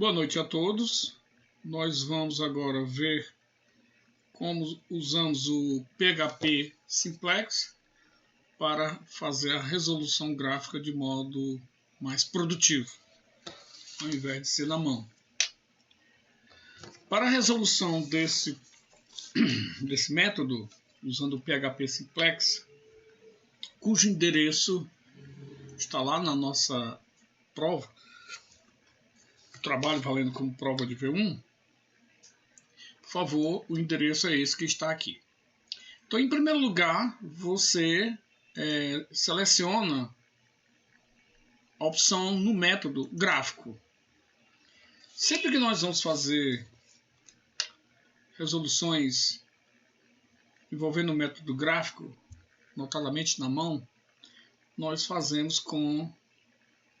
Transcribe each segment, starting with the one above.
Boa noite a todos. Nós vamos agora ver como usamos o PHP Simplex para fazer a resolução gráfica de modo mais produtivo, ao invés de ser na mão. Para a resolução desse método, usando o PHP Simplex, cujo endereço está lá na nossa prova, trabalho valendo como prova de V1, por favor, o endereço é esse que está aqui. Então, em primeiro lugar, você seleciona a opção no método gráfico. Sempre que nós vamos fazer resoluções envolvendo o método gráfico, notadamente na mão, nós fazemos com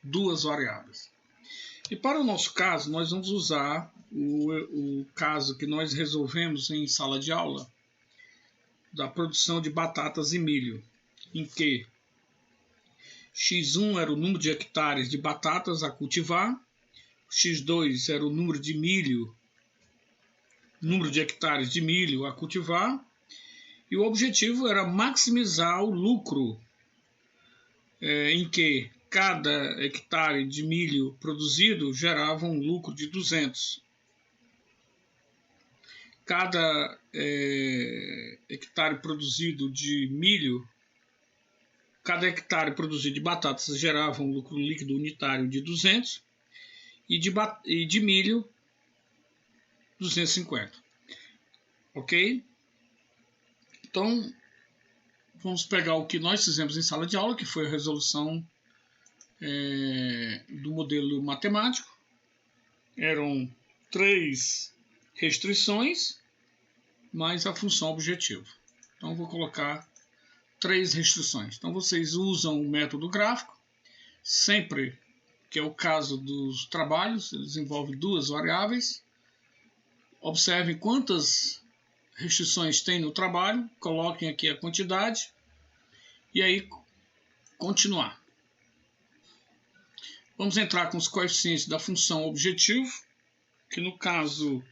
duas variáveis. E para o nosso caso, nós vamos usar o caso que nós resolvemos em sala de aula da produção de batatas e milho, em que x1 era o número de hectares de batatas a cultivar, x2 era o número de hectares de milho a cultivar, e o objetivo era maximizar o lucro, em que cada hectare de milho produzido gerava um lucro de 200. Cada hectare produzido de milho, cada hectare produzido de batatas gerava um lucro líquido unitário de 200 e de milho 250. Ok? Então, vamos pegar o que nós fizemos em sala de aula, que foi a resolução do modelo matemático. Eram 3 restrições mais a função objetivo. Então, vou colocar 3 restrições. Então, vocês usam o método gráfico, sempre que é o caso dos trabalhos, eles envolvem 2 variáveis. Observem quantas restrições tem no trabalho, coloquem aqui a quantidade e aí continuar. Vamos entrar com os coeficientes da função objetivo, que no caso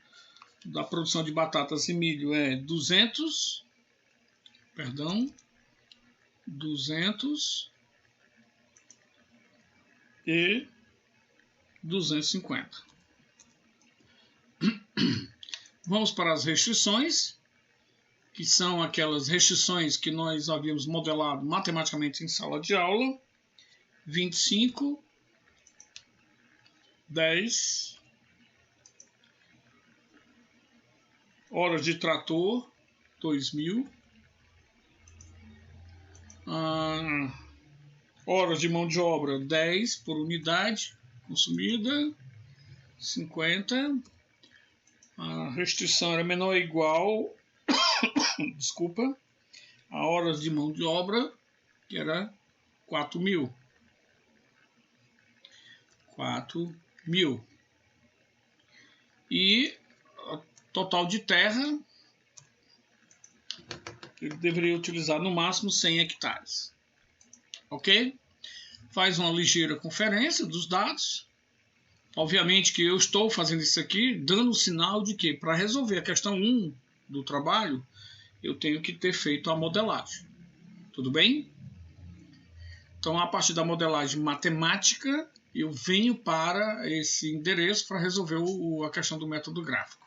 da produção de batatas e milho é 200 e 250. Vamos para as restrições, que são aquelas restrições que nós havíamos modelado matematicamente em sala de aula. 25, 10, horas de trator, 2000, horas de mão de obra, 10 por unidade consumida, 50, a restrição era menor ou igual, desculpa, a horas de mão de obra, que era 4.000. E o total de terra, ele deveria utilizar no máximo 100 hectares. Ok? Faz uma ligeira conferência dos dados. Obviamente que eu estou fazendo isso aqui dando um sinal de que para resolver a questão 1 do trabalho, eu tenho que ter feito a modelagem. Tudo bem? Então, a partir da modelagem matemática, eu venho para esse endereço para resolver a questão do método gráfico.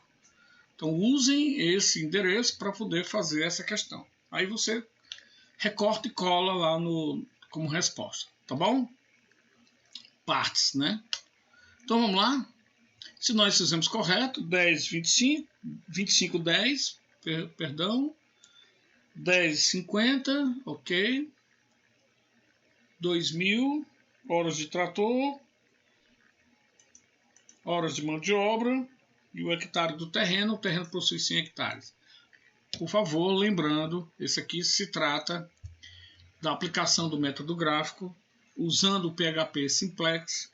Então, usem esse endereço para poder fazer essa questão. Aí você recorta e cola lá como resposta, tá bom? Partes, né? Então, vamos lá. Se nós fizemos correto, 10, 25, 25, 10, perdão, 10, 50, ok. 2.000, horas de trator, horas de mão de obra e o hectare do terreno. O terreno possui 100 hectares. Por favor, lembrando, esse aqui se trata da aplicação do método gráfico usando o PHP Simplex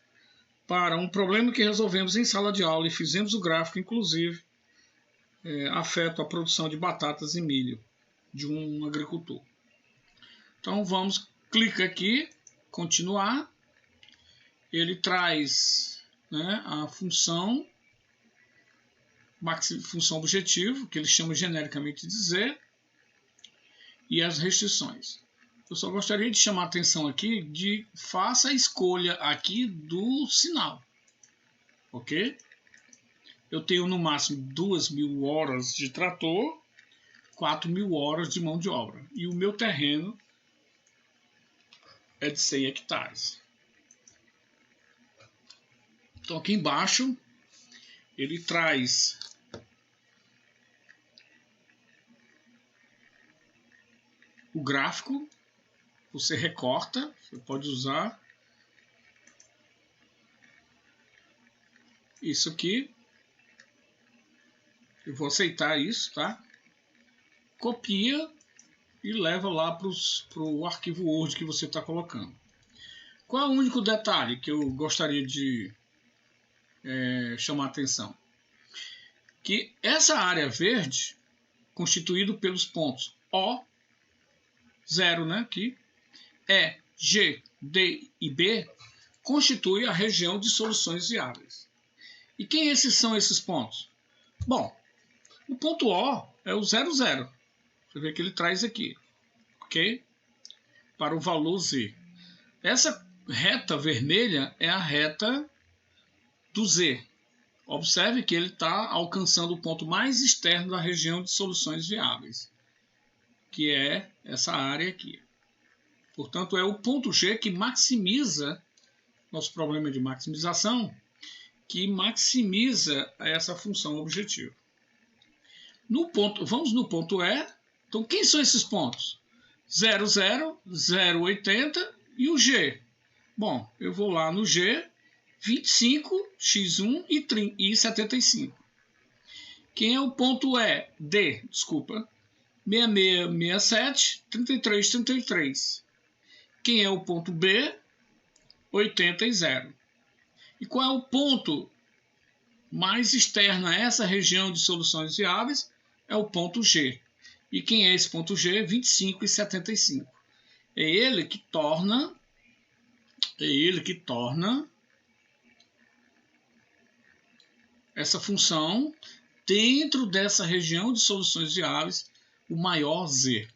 para um problema que resolvemos em sala de aula e fizemos o gráfico, inclusive, afeta a produção de batatas e milho de um agricultor. Então vamos, clica aqui, continuar. Ele traz né, a função objetivo, que eles chamam genericamente de Z, e as restrições. Eu só gostaria de chamar a atenção aqui de faça a escolha aqui do sinal, ok? Eu tenho no máximo 2.000 horas de trator, 4.000 horas de mão de obra, e o meu terreno é de 100 hectares. Então aqui embaixo ele traz o gráfico, você recorta, você pode usar isso aqui, eu vou aceitar isso, tá? Copia e leva lá para o arquivo Word que você está colocando. Qual é o único detalhe que eu gostaria de chamar a atenção? Que essa área verde, constituída pelos pontos O, 0, né, aqui, E, G, D e B, constitui a região de soluções viáveis. E quem são esses pontos? Bom, o ponto O é o 0, 0. Você vê que ele traz aqui, ok? Para o valor Z. Essa reta vermelha é a reta do Z. Observe que ele está alcançando o ponto mais externo da região de soluções viáveis, que é essa área aqui. Portanto, é o ponto G que maximiza, nosso problema de maximização, que maximiza essa função objetivo. Vamos no ponto E. Então, quem são esses pontos? 0, 0, 0, 80 e o G. Bom, eu vou lá no G, 25, X1 e 75. Quem é o ponto E? D, desculpa. 66, 67, 33, 33. Quem é o ponto B? 80 e 0. E qual é o ponto mais externo a essa região de soluções viáveis? É o ponto G. E quem é esse ponto G? 25 e 75. É ele que torna essa função dentro dessa região de soluções viáveis o maior Z.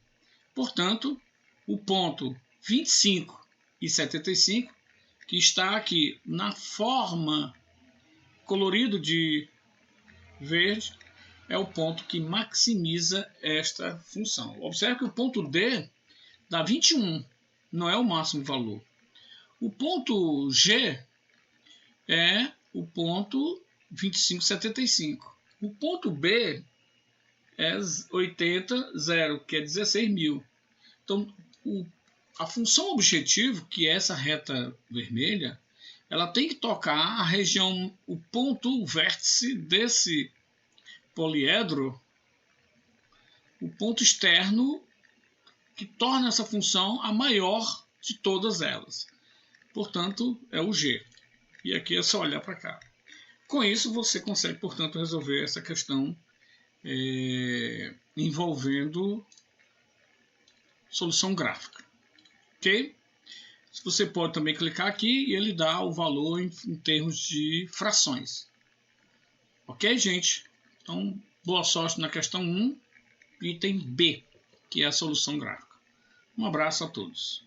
Portanto, o ponto 25 e 75, que está aqui na forma colorido de verde, é o ponto que maximiza esta função. Observe que o ponto D dá 21, não é o máximo valor. O ponto G é o ponto 25,75. O ponto B é 80, 0, que é 16.000. Então, a função objetivo, que é essa reta vermelha, ela tem que tocar a região, o ponto, o vértice desse poliedro, o ponto externo que torna essa função a maior de todas elas. Portanto, é o G. E aqui é só olhar para cá. Com isso, você consegue, portanto, resolver essa questão envolvendo solução gráfica. Ok? Você pode também clicar aqui e ele dá o valor em termos de frações. Ok, gente? Então, boa sorte na questão 1, item B, que é a solução gráfica. Um abraço a todos.